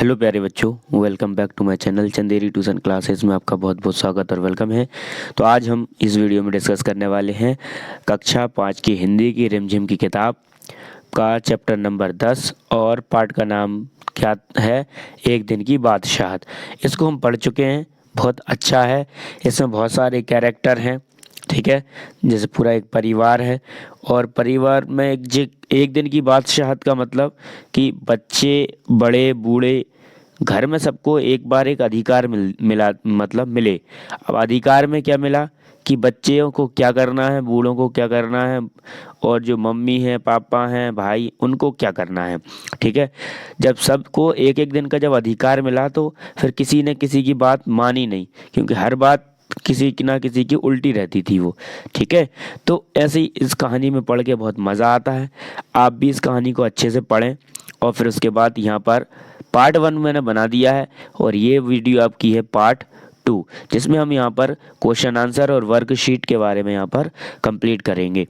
Hello प्यारे बच्चों, welcome back to my channel Chanderi tuition classes में आपका बहुत बहुत स्वागत और वेलकम है। तो आज हम इस वीडियो में डिस्कस करने वाले हैं कक्षा 5 की हिंदी की रिमझिम की किताब का चैप्टर नंबर 10 और पाठ का नाम क्या है, एक दिन की बादशाहत। इसको हम पढ़ चुके हैं, बहुत अच्छा है। इसमें बहुत सारे कैरेक्टर हैं, ठीक है, जैसे पूरा एक परिवार है और परिवार में एक दिन की बादशाहत का मतलब कि बच्चे बड़े बूढ़े घर में सबको एक बार एक अधिकार मिला, मतलब मिले। अब अधिकार में क्या मिला कि बच्चों को क्या करना है, बूढ़ों को क्या करना है, और जो मम्मी है पापा हैं भाई उनको क्या करना है, ठीक है। जब सबको एक एक दिन का जब अधिकार मिला तो फिर किसी ने किसी की बात मानी नहीं, क्योंकि हर बात किसी की ना किसी की उल्टी रहती थी वो, ठीक है। तो ऐसे ही इस कहानी में पढ़ के बहुत मज़ा आता है। आप भी इस कहानी को अच्छे से पढ़ें और फिर उसके बाद यहाँ पर पार्ट 1 मैंने बना दिया है और ये वीडियो आपकी है पार्ट 2, जिसमें हम यहाँ पर क्वेश्चन आंसर और वर्कशीट के बारे में यहाँ पर कंप्लीट करेंगे।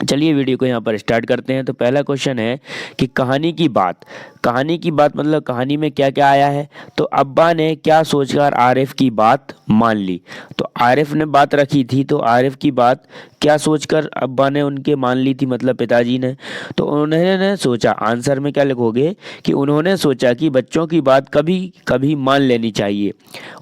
चलिए वीडियो को यहाँ पर स्टार्ट करते हैं। तो पहला क्वेश्चन है कि कहानी की बात मतलब कहानी में क्या क्या आया है। तो अब्बा ने क्या सोचकर आरिफ की बात मान ली। तो आरिफ ने बात रखी थी, तो आरिफ की बात क्या सोचकर अब्बा ने उनके मान ली थी, मतलब पिताजी ने। तो उन्होंने सोचा, आंसर में क्या लिखोगे कि उन्होंने सोचा कि बच्चों की बात कभी कभी मान लेनी चाहिए।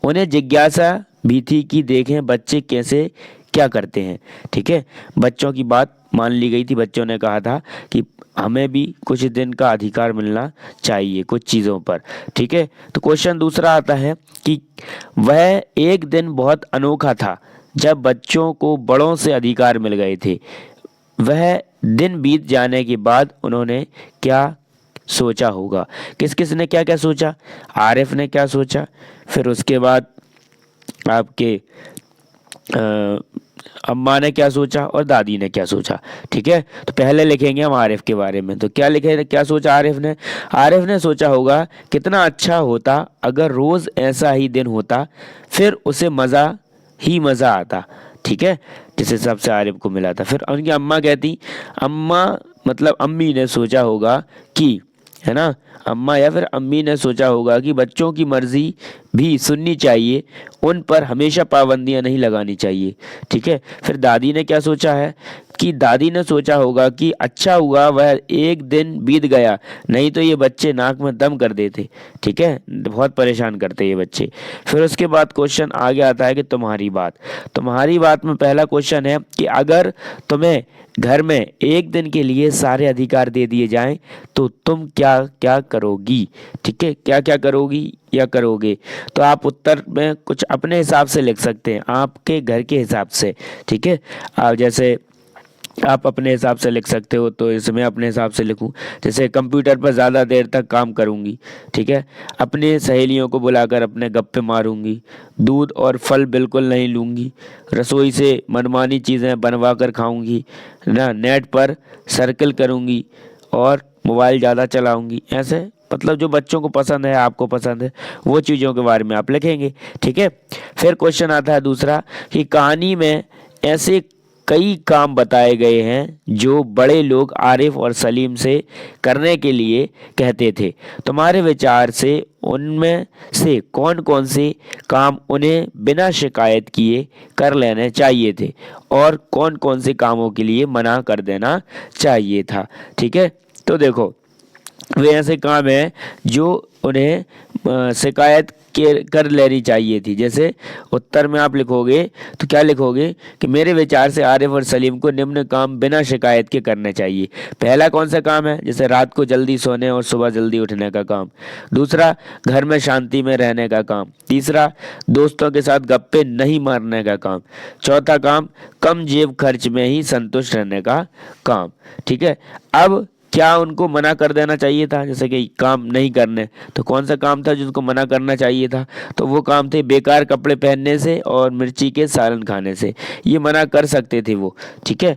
उन्हें जिज्ञासा भी थी कि देखें बच्चे कैसे क्या करते हैं, ठीक है। बच्चों की बात मान ली गई थी, बच्चों ने कहा था कि हमें भी कुछ दिन का अधिकार मिलना चाहिए कुछ चीज़ों पर, ठीक है। तो क्वेश्चन दूसरा आता है कि वह एक दिन बहुत अनोखा था जब बच्चों को बड़ों से अधिकार मिल गए थे। वह दिन बीत जाने के बाद उन्होंने क्या सोचा होगा। किस किस ने क्या क्या सोचा, आरिफ ने क्या सोचा, फिर उसके बाद आपके अम्मा ने क्या सोचा और दादी ने क्या सोचा, ठीक है। तो पहले लिखेंगे हम आरिफ के बारे में। तो क्या लिखे, क्या सोचा आरिफ ने सोचा होगा कितना अच्छा होता अगर रोज ऐसा ही दिन होता, फिर उसे मज़ा ही मज़ा आता, ठीक है, जिस हिसाब से आरिफ को मिला था। फिर उनकी अम्मा कहती, अम्मा मतलब अम्मी ने सोचा होगा कि, है ना, अम्मा या फिर अम्मी ने सोचा होगा कि बच्चों की मर्जी भी सुननी चाहिए, उन पर हमेशा पाबंदियां नहीं लगानी चाहिए, ठीक है। फिर दादी ने क्या सोचा है कि दादी ने सोचा होगा कि अच्छा हुआ वह एक दिन बीत गया, नहीं तो ये बच्चे नाक में दम कर देते, ठीक है, बहुत परेशान करते ये बच्चे। फिर उसके बाद क्वेश्चन आगे आता है कि तुम्हारी बात में पहला क्वेश्चन है कि अगर तुम्हें घर में एक दिन के लिए सारे अधिकार दे दिए जाएं तो तुम क्या क्या करोगी, ठीक है, क्या क्या करोगी या करोगे। तो आप उत्तर में कुछ अपने हिसाब से लिख सकते हैं, आपके घर के हिसाब से, ठीक है। आप जैसे आप अपने हिसाब से लिख सकते हो, तो इसमें अपने हिसाब से लिखूं, जैसे कंप्यूटर पर ज़्यादा देर तक काम करूंगी, ठीक है, अपने सहेलियों को बुलाकर अपने गप्पे मारूंगी, दूध और फल बिल्कुल नहीं लूंगी, रसोई से मनमानी चीज़ें बनवा कर खाऊंगी ना, नेट पर सर्कल करूंगी और मोबाइल ज़्यादा चलाऊंगी। ऐसे मतलब जो बच्चों को पसंद है, आपको पसंद है, वो चीज़ों के बारे में आप लिखेंगे, ठीक है। फिर क्वेश्चन आता है दूसरा कि कहानी में ऐसे कई काम बताए गए हैं जो बड़े लोग आरिफ और सलीम से करने के लिए कहते थे। तुम्हारे विचार से उनमें से कौन कौन से काम उन्हें बिना शिकायत किए कर लेने चाहिए थे और कौन कौन से कामों के लिए मना कर देना चाहिए था, ठीक है। तो देखो, वे ऐसे काम हैं जो उन्हें शिकायत कर लेनी चाहिए थी। जैसे उत्तर में आप लिखोगे तो क्या लिखोगे कि मेरे विचार से आरिफ और सलीम को निम्न काम बिना शिकायत के करने चाहिए। पहला कौन सा काम है, जैसे रात को जल्दी सोने और सुबह जल्दी उठने का काम। दूसरा, घर में शांति में रहने का काम। तीसरा, दोस्तों के साथ गप्पे नहीं मारने का काम। चौथा काम, कम जेब खर्च में ही संतुष्ट रहने का काम, ठीक है। अब क्या उनको मना कर देना चाहिए था, जैसे कि काम नहीं करने, तो कौन सा काम था जिसको मना करना चाहिए था, तो वो काम थे बेकार कपड़े पहनने से और मिर्ची के सालन खाने से, ये मना कर सकते थे वो, ठीक है।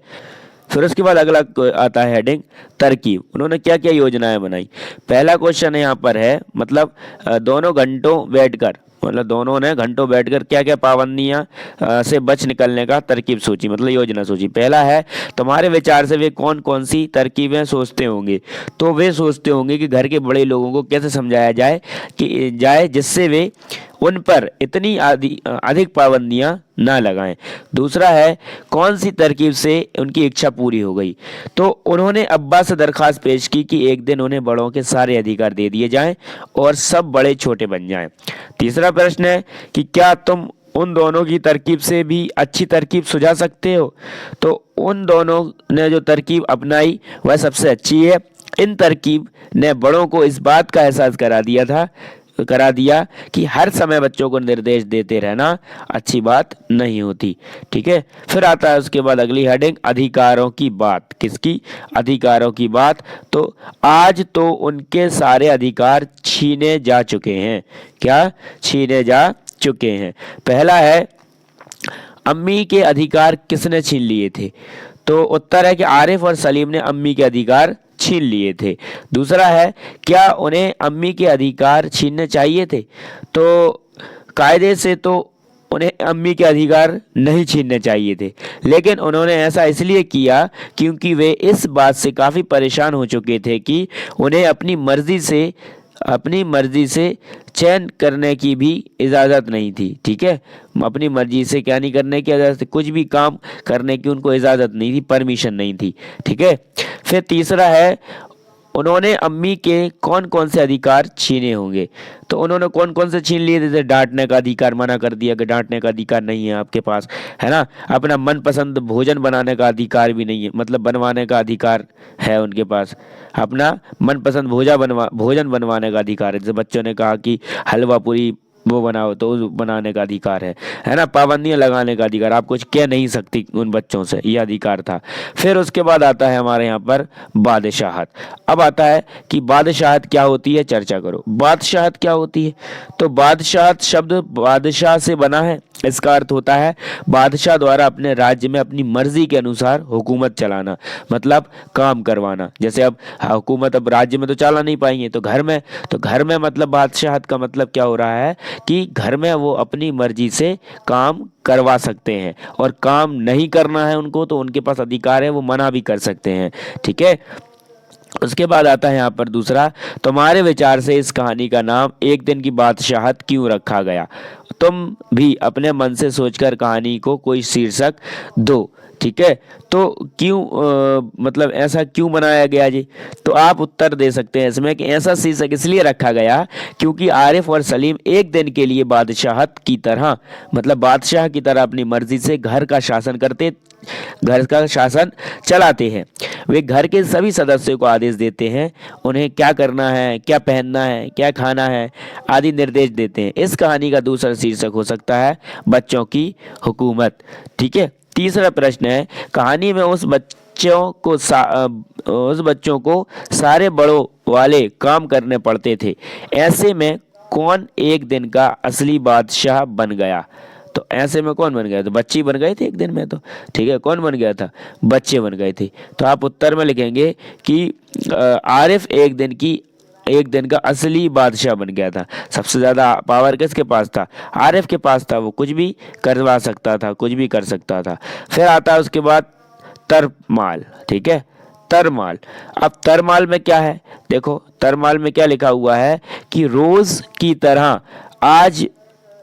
फिर उसके बाद अगला आता है हेडिंग तरकीब। उन्होंने क्या क्या योजनाएं बनाई। पहला क्वेश्चन यहाँ पर है, मतलब दोनों घंटों बैठकर मतलब दोनों ने घंटों बैठकर क्या क्या पाबंदियां से बच निकलने का तरकीब सोची, मतलब योजना सोची। पहला है, तुम्हारे विचार से वे कौन कौन सी तरकीबें सोचते होंगे। तो वे सोचते होंगे कि घर के बड़े लोगों को कैसे समझाया जाए जिससे वे उन पर इतनी अधिक पाबंदियां ना लगाएं। दूसरा है, कौन सी तरकीब से उनकी इच्छा पूरी हो गई। तो उन्होंने अब्बा से दरखास्त पेश की कि एक दिन उन्हें बड़ों के सारे अधिकार दे दिए जाएं और सब बड़े छोटे बन जाएं। तीसरा प्रश्न है कि क्या तुम उन दोनों की तरकीब से भी अच्छी तरकीब सुझा सकते हो। तो उन दोनों ने जो तरकीब अपनाई वह सबसे अच्छी है। इन तरकीब ने बड़ों को इस बात का एहसास करा दिया कि हर समय बच्चों को निर्देश देते रहना अच्छी बात नहीं होती। ठीक है, फिर आता है उसके बाद अगली हेडिंग, अधिकारों की बात। किसकी? अधिकारों की बात। तो आज तो उनके सारे अधिकार छीने जा चुके हैं। क्या छीने जा चुके हैं? पहला है, अम्मी के अधिकार किसने छीन लिए थे। तो उत्तर है कि आरिफ और सलीम ने अम्मी के अधिकार छीन लिए थे। दूसरा है, क्या उन्हें अम्मी के अधिकार छीनने चाहिए थे। तो कायदे से तो उन्हें अम्मी के अधिकार नहीं छीनने चाहिए थे, लेकिन उन्होंने ऐसा इसलिए किया क्योंकि वे इस बात से काफ़ी परेशान हो चुके थे कि उन्हें अपनी मर्जी से चयन करने की भी इजाज़त नहीं थी। ठीक है, अपनी मर्जी से क्या नहीं करने की इजाज़त, कुछ भी काम करने की उनको इजाज़त नहीं थी, परमिशन नहीं थी। ठीक है, फिर तीसरा है, उन्होंने अम्मी के कौन कौन से अधिकार छीने होंगे। तो उन्होंने कौन कौन से छीन लिए? जैसे डांटने का अधिकार मना कर दिया कि डांटने का अधिकार नहीं है आपके पास, है ना। अपना मनपसंद भोजन बनाने का अधिकार भी नहीं है, मतलब बनवाने का अधिकार है उनके पास। अपना मनपसंद भोजन बनवाने का अधिकार है। जैसे बच्चों ने कहा कि हलवा पूरी वो बनाओ तो वो बनाने का अधिकार है ना। पाबंदियां लगाने का अधिकार, आप कुछ कह नहीं सकती उन बच्चों से, ये अधिकार था। फिर उसके बाद आता है हमारे यहाँ पर बादशाहत। अब आता है कि बादशाहत क्या होती है, चर्चा करो। बादशाहत क्या होती है? तो बादशाहत शब्द बादशाह से बना है। इसका अर्थ होता है बादशाह द्वारा अपने राज्य में अपनी मर्जी के अनुसार हुकूमत चलाना, मतलब काम करवाना। जैसे अब हुकूमत अब राज्य में तो चला नहीं पाएंगे, तो घर में मतलब बादशाहत का मतलब क्या हो रहा है कि घर में वो अपनी मर्जी से काम करवा सकते हैं, और काम नहीं करना है उनको तो उनके पास अधिकार है, वो मना भी कर सकते हैं। ठीक है, उसके बाद आता है यहाँ पर दूसरा, तुम्हारे विचार से इस कहानी का नाम एक दिन की बादशाहत क्यों रखा गया। तुम भी अपने मन से सोचकर कहानी को कोई शीर्षक दो। ठीक है, तो क्यों मतलब ऐसा क्यों बनाया गया जी। तो आप उत्तर दे सकते हैं इसमें कि ऐसा शीर्षक इसलिए रखा गया क्योंकि आरिफ और सलीम एक दिन के लिए बादशाहत की तरह, मतलब बादशाह की तरह अपनी मर्जी से घर का शासन चलाते हैं। वे घर के सभी सदस्यों को आदेश देते हैं, उन्हें क्या करना है, क्या पहनना है, क्या खाना है आदि निर्देश देते हैं। इस कहानी का दूसरा शीर्षक हो सकता है बच्चों की हुकूमत। ठीक है, तीसरा प्रश्न है, कहानी में उस बच्चों को सारे बड़ों वाले काम करने पड़ते थे। ऐसे में कौन एक दिन का असली बादशाह बन गया। तो ऐसे में कौन बन गया? तो बच्चे बन गए थे एक दिन में। तो ठीक है, कौन बन गया था? बच्चे बन गए थे। तो आप उत्तर में लिखेंगे कि आरिफ एक दिन का असली बादशाह बन गया था। सबसे ज्यादा पावर किसके पास था? आरिफ के पास था। वो कुछ भी करवा सकता था, कुछ भी कर सकता था। फिर आता है उसके बाद तरमाल। ठीक है, तरमाल। अब तरमाल में क्या है? देखो तरमाल में क्या लिखा हुआ है कि रोज की तरह आज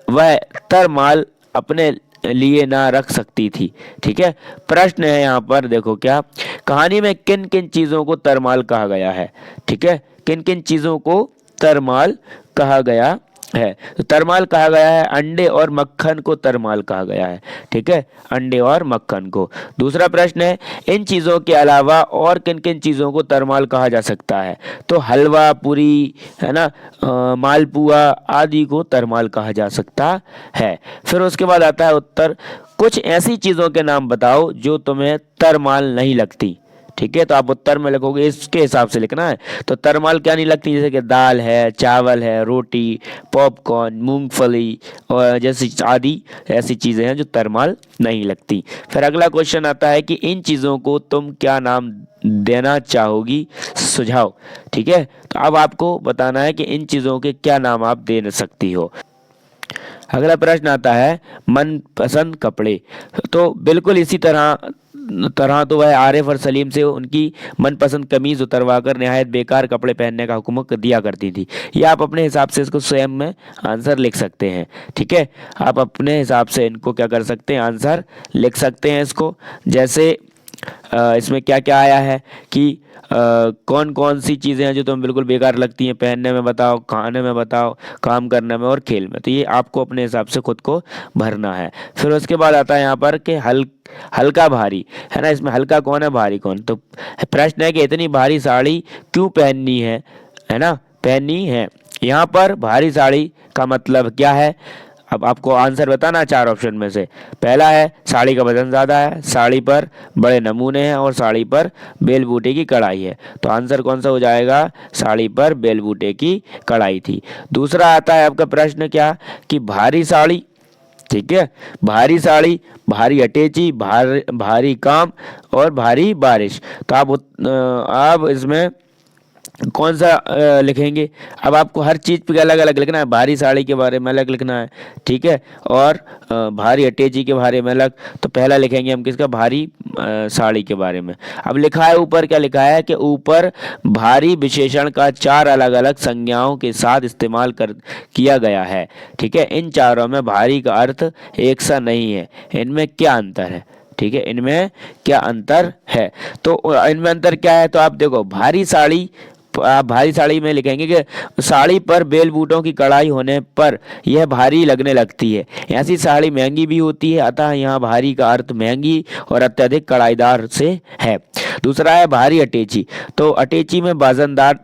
वह तरमाल अपने लिए ना रख सकती थी। ठीक है, प्रश्न है यहाँ पर, देखो क्या कहानी में किन किन चीजों को तरमाल कहा गया है। ठीक है, किन किन चीजों को तरमाल कहा गया है। तो तरमाल कहा गया है अंडे और मक्खन को तरमाल कहा गया है। ठीक है, अंडे और मक्खन को। दूसरा प्रश्न है, इन चीजों के अलावा और किन किन चीजों को तरमाल कहा जा सकता है। तो हलवा पूरी, है ना, मालपुआ आदि को तरमाल कहा जा सकता है। फिर उसके बाद आता है उत्तर, कुछ ऐसी चीजों के नाम बताओ जो तुम्हें तरमाल नहीं लगती। ठीक है, तो आप उत्तर में लिखोगे इसके हिसाब से लिखना है। तो तरमाल क्या नहीं लगती? जैसे कि दाल है, चावल है, रोटी, पॉपकॉर्न, मूंगफली और जैसी आदि ऐसी चीजें हैं जो तरमाल नहीं लगती। फिर अगला क्वेश्चन आता है कि इन चीजों को तुम क्या नाम देना चाहोगी, सुझाव। ठीक है, तो अब आपको बताना है कि इन चीजों के क्या नाम आप दे सकती हो। अगला प्रश्न आता है मनपसंद कपड़े। तो बिल्कुल इसी तरह तरह तो वह आरिफ और सलीम से उनकी मनपसंद कमीज उतरवा कर निहायत बेकार कपड़े पहनने का हुक्म दिया करती थी। ये आप अपने हिसाब से इसको स्वयं में आंसर लिख सकते हैं। ठीक है, आप अपने हिसाब से इनको क्या कर सकते हैं, आंसर लिख सकते हैं इसको। जैसे इसमें क्या क्या आया है कि कौन कौन सी चीज़ें हैं जो तुम्हें बिल्कुल बेकार लगती हैं, पहनने में बताओ, खाने में बताओ, काम करने में और खेल में। तो ये आपको अपने हिसाब से खुद को भरना है। फिर उसके बाद आता है यहाँ पर कि हल्का भारी, है ना। इसमें हल्का कौन है, भारी कौन। तो प्रश्न है कि इतनी भारी साड़ी क्यों पहननी है ना, पहननी है। यहाँ पर भारी साड़ी का मतलब क्या है, अब आपको आंसर बताना है 4 ऑप्शन में से। पहला है साड़ी का वजन ज़्यादा है, साड़ी पर बड़े नमूने हैं और साड़ी पर बेल बूटे की कढ़ाई है। तो आंसर कौन सा हो जाएगा, साड़ी पर बेल बूटे की कढ़ाई थी। दूसरा आता है आपका प्रश्न क्या कि भारी साड़ी, ठीक है, भारी साड़ी, भारी अटैची, भारी काम और भारी बारिश। तो आप इसमें कौन सा लिखेंगे। अब आपको हर चीज़ पे अलग अलग लिखना है। भारी साड़ी के बारे में अलग लिखना है, ठीक है, और भारी अटैची के बारे में अलग। तो पहला लिखेंगे हम किसका, भारी साड़ी के बारे में। अब लिखा है ऊपर, क्या लिखा है कि ऊपर भारी विशेषण का 4 अलग अलग संज्ञाओं के साथ इस्तेमाल किया गया है। ठीक है, इन चारों में भारी का अर्थ एक सा नहीं है, इनमें क्या अंतर है। ठीक है, इनमें क्या अंतर है। तो इनमें अंतर क्या है, तो आप देखो भारी साड़ी, आप भारी साड़ी में लिखेंगे कि साड़ी पर बेल बूटों की कढ़ाई होने पर यह भारी लगने लगती है। ऐसी साड़ी महंगी भी होती है, अतः यहाँ भारी का अर्थ महंगी और अत्यधिक कढ़ाईदार से है। दूसरा है भारी अटैची। तो अटैची में वजनदार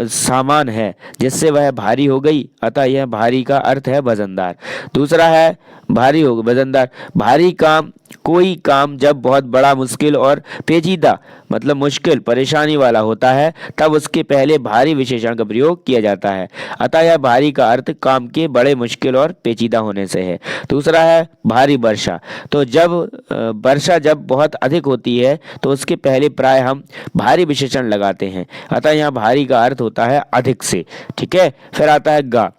सामान है जिससे वह भारी हो गई, अतः यह भारी का अर्थ है वजनदार। दूसरा है भारी हो वजनदार। भारी काम, कोई काम जब बहुत बड़ा, मुश्किल और पेचीदा, मतलब मुश्किल परेशानी वाला होता है तब उसके पहले भारी विशेषण का प्रयोग किया जाता है, अतः यह भारी का अर्थ काम के बड़े, मुश्किल और पेचीदा होने से है। दूसरा है भारी वर्षा। तो जब वर्षा जब बहुत अधिक होती है तो उसके पहले प्राय हम भारी विशेषण लगाते हैं, अतः यहाँ भारी का अर्थ होता है अधिक से। ठीक है, फिर आता है गा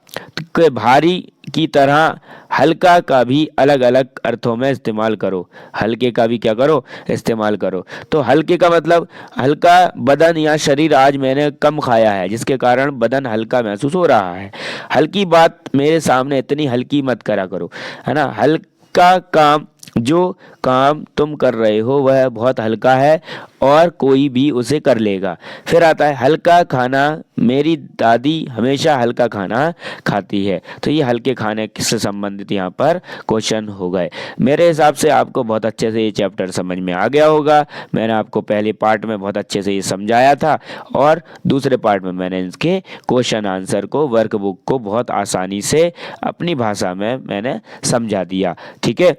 के भारी की तरह हल्का का भी अलग अलग अर्थों में इस्तेमाल करो। हल्के का भी क्या करो, इस्तेमाल करो। तो हल्के का मतलब हल्का बदन या शरीर, आज मैंने कम खाया है जिसके कारण बदन हल्का महसूस हो रहा है। हल्की बात मेरे सामने इतनी हल्की मत करा करो, है ना। हल्का काम, जो काम तुम कर रहे हो वह बहुत हल्का है और कोई भी उसे कर लेगा। फिर आता है हल्का खाना, मेरी दादी हमेशा हल्का खाना खाती है। तो ये हल्के खाने से संबंधित यहाँ पर क्वेश्चन हो गए। मेरे हिसाब से आपको बहुत अच्छे से ये चैप्टर समझ में आ गया होगा। मैंने आपको पहले पार्ट में बहुत अच्छे से ये समझाया था और दूसरे पार्ट में मैंने इसके क्वेश्चन आंसर को, वर्कबुक को बहुत आसानी से अपनी भाषा में मैंने समझा दिया। ठीक है,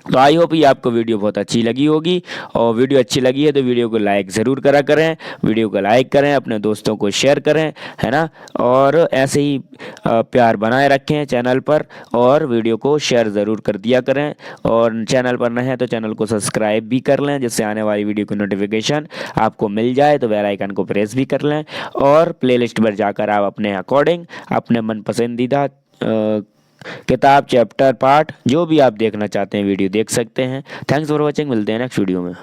तो आई होप ये आपको वीडियो बहुत अच्छी लगी होगी, और वीडियो अच्छी लगी है तो वीडियो को लाइक ज़रूर करा करें। वीडियो को लाइक करें, अपने दोस्तों को शेयर करें, है ना। और ऐसे ही प्यार बनाए रखें चैनल पर, और वीडियो को शेयर ज़रूर कर दिया करें। और चैनल पर नए हैं तो चैनल को सब्सक्राइब भी कर लें, जिससे आने वाली वीडियो की नोटिफिकेशन आपको मिल जाए। तो बेल आइकन को प्रेस भी कर लें, और प्लेलिस्ट पर जाकर आप अपने अकॉर्डिंग अपने मन पसंदीदा किताब, चैप्टर, पार्ट जो भी आप देखना चाहते हैं वीडियो देख सकते हैं। थैंक्स फॉर वॉचिंग, मिलते हैं नेक्स्ट वीडियो में।